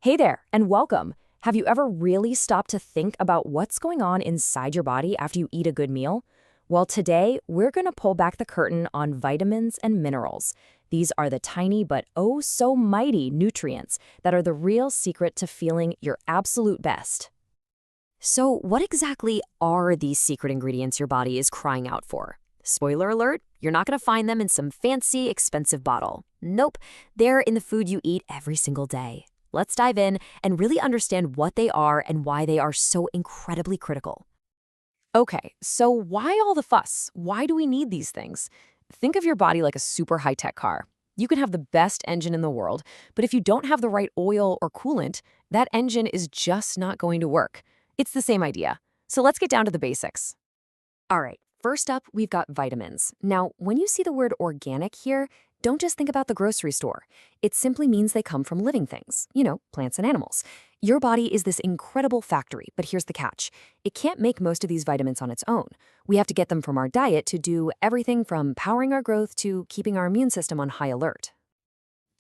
Hey there, and welcome. Have you ever really stopped to think about what's going on inside your body after you eat a good meal? Well, today, we're going to pull back the curtain on vitamins and minerals. These are the tiny but oh so mighty nutrients that are the real secret to feeling your absolute best. So, what exactly are these secret ingredients your body is crying out for? Spoiler alert, you're not going to find them in some fancy, expensive bottle. Nope, they're in the food you eat every single day. Let's dive in and really understand what they are and why they are so incredibly critical. Okay, so why all the fuss? Why do we need these things? Think of your body like a super high-tech car. You can have the best engine in the world, but if you don't have the right oil or coolant, that engine is just not going to work. It's the same idea. So let's get down to the basics. All right, first up, we've got vitamins. Now, when you see the word organic here, don't just think about the grocery store. It simply means they come from living things, plants and animals. Your body is this incredible factory, but here's the catch. It can't make most of these vitamins on its own. We have to get them from our diet to do everything from powering our growth to keeping our immune system on high alert.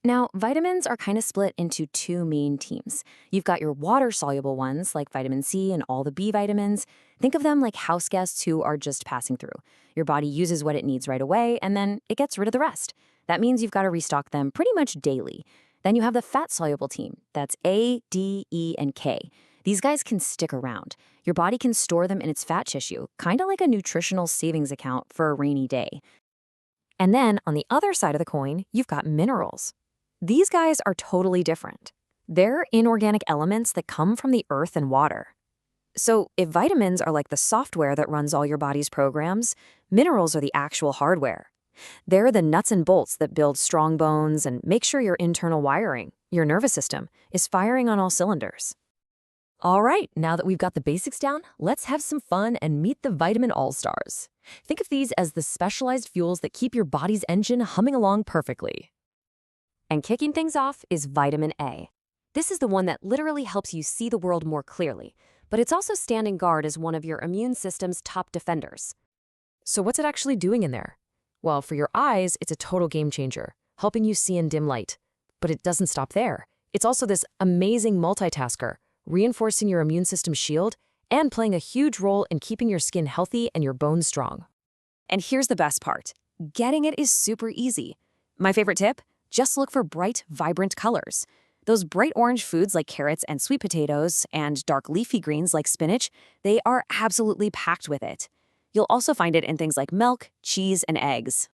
Now, vitamins are kind of split into two main teams. You've got your water-soluble ones, like vitamin C and all the B vitamins. Think of them like house guests who are just passing through. Your body uses what it needs right away, and then it gets rid of the rest. That means you've got to restock them pretty much daily. Then you have the fat-soluble team. That's A, D, E, and K. These guys can stick around. Your body can store them in its fat tissue, kind of like a nutritional savings account for a rainy day. And then, on the other side of the coin, you've got minerals. These guys are totally different. They're inorganic elements that come from the earth and water. So if vitamins are like the software that runs all your body's programs, minerals are the actual hardware. They're the nuts and bolts that build strong bones and make sure your internal wiring, your nervous system, is firing on all cylinders. All right, now that we've got the basics down, let's have some fun and meet the vitamin all-stars. Think of these as the specialized fuels that keep your body's engine humming along perfectly. And kicking things off is vitamin A. This is the one that literally helps you see the world more clearly, but it's also standing guard as one of your immune system's top defenders. So what's it actually doing in there? Well, for your eyes, it's a total game changer, helping you see in dim light. But it doesn't stop there. It's also this amazing multitasker, reinforcing your immune system shield and playing a huge role in keeping your skin healthy and your bones strong. And here's the best part. Getting it is super easy. My favorite tip? Just look for bright, vibrant colors. Those bright orange foods like carrots and sweet potatoes and dark leafy greens like spinach, they are absolutely packed with it. You'll also find it in things like milk, cheese, and eggs.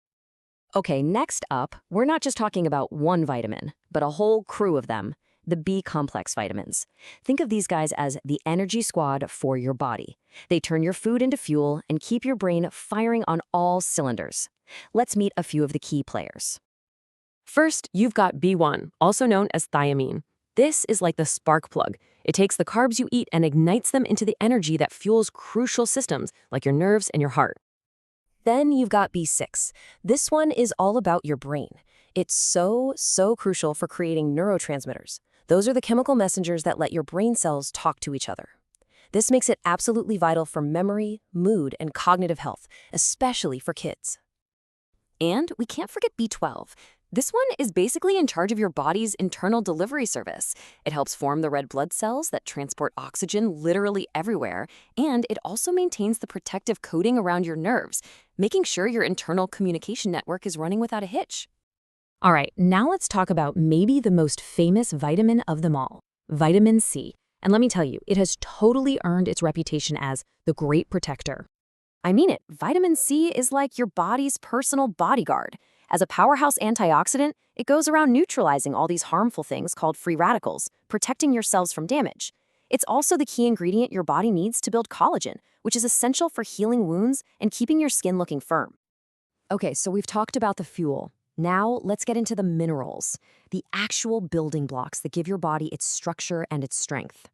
Okay, next up, we're not just talking about one vitamin, but a whole crew of them, the B-complex vitamins. Think of these guys as the energy squad for your body. They turn your food into fuel and keep your brain firing on all cylinders. Let's meet a few of the key players. First, you've got B1, also known as thiamine. This is like the spark plug. It takes the carbs you eat and ignites them into the energy that fuels crucial systems like your nerves and your heart. Then you've got B6. This one is all about your brain. It's so crucial for creating neurotransmitters. Those are the chemical messengers that let your brain cells talk to each other. This makes it absolutely vital for memory, mood, and cognitive health, especially for kids. And we can't forget B12. This one is basically in charge of your body's internal delivery service. It helps form the red blood cells that transport oxygen literally everywhere, and it also maintains the protective coating around your nerves, making sure your internal communication network is running without a hitch. All right, now let's talk about maybe the most famous vitamin of them all, vitamin C. And let me tell you, it has totally earned its reputation as the great protector. I mean it, vitamin C is like your body's personal bodyguard. As a powerhouse antioxidant, it goes around neutralizing all these harmful things called free radicals, protecting your cells from damage. It's also the key ingredient your body needs to build collagen, which is essential for healing wounds and keeping your skin looking firm. Okay, so we've talked about the fuel. Now let's get into the minerals, the actual building blocks that give your body its structure and its strength.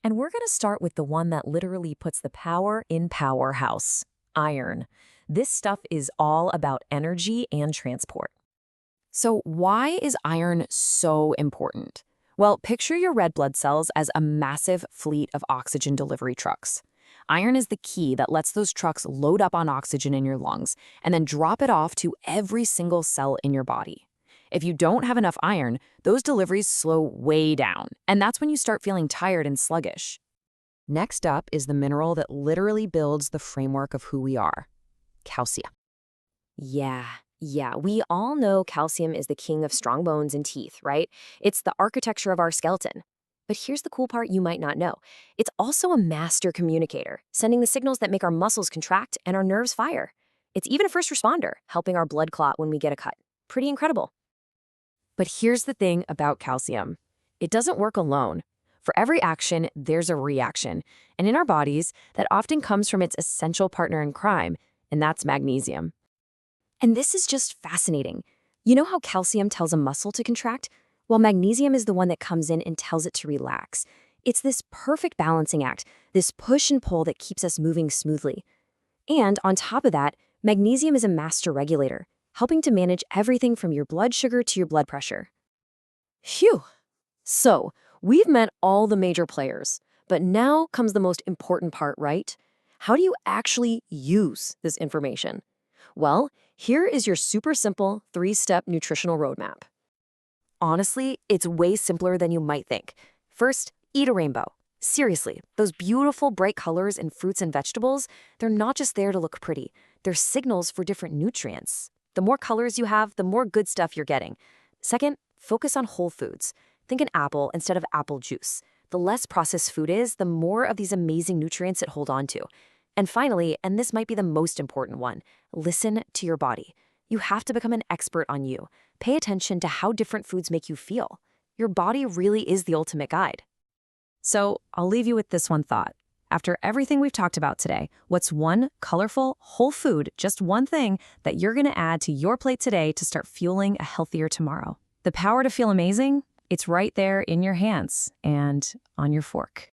And we're going to start with the one that literally puts the power in powerhouse, iron. This stuff is all about energy and transport. So why is iron so important? Well, picture your red blood cells as a massive fleet of oxygen delivery trucks. Iron is the key that lets those trucks load up on oxygen in your lungs and then drop it off to every single cell in your body. If you don't have enough iron, those deliveries slow way down, and that's when you start feeling tired and sluggish. Next up is the mineral that literally builds the framework of who we are: calcium. Yeah, we all know calcium is the king of strong bones and teeth, right? It's the architecture of our skeleton. But here's the cool part you might not know. It's also a master communicator, sending the signals that make our muscles contract and our nerves fire. It's even a first responder, helping our blood clot when we get a cut. Pretty incredible. But here's the thing about calcium. It doesn't work alone. For every action, there's a reaction. And in our bodies, that often comes from its essential partner in crime, and that's magnesium. And this is just fascinating. You know how calcium tells a muscle to contract? Well, magnesium is the one that comes in and tells it to relax. It's this perfect balancing act, this push and pull that keeps us moving smoothly. And on top of that, magnesium is a master regulator, helping to manage everything from your blood sugar to your blood pressure. Phew! So, we've met all the major players, but now comes the most important part, right? How do you actually use this information? Well, here is your super simple 3-step nutritional roadmap. Honestly, it's way simpler than you might think. First, eat a rainbow. Seriously, those beautiful bright colors in fruits and vegetables, they're not just there to look pretty. They're signals for different nutrients. The more colors you have, the more good stuff you're getting. Second, focus on whole foods. Think an apple instead of apple juice. The less processed food is, the more of these amazing nutrients it holds on to. And finally, and this might be the most important one, listen to your body. You have to become an expert on you. Pay attention to how different foods make you feel. Your body really is the ultimate guide. So I'll leave you with this one thought. After everything we've talked about today, what's one colorful, whole food, just one thing that you're going to add to your plate today to start fueling a healthier tomorrow? The power to feel amazing, it's right there in your hands and on your fork.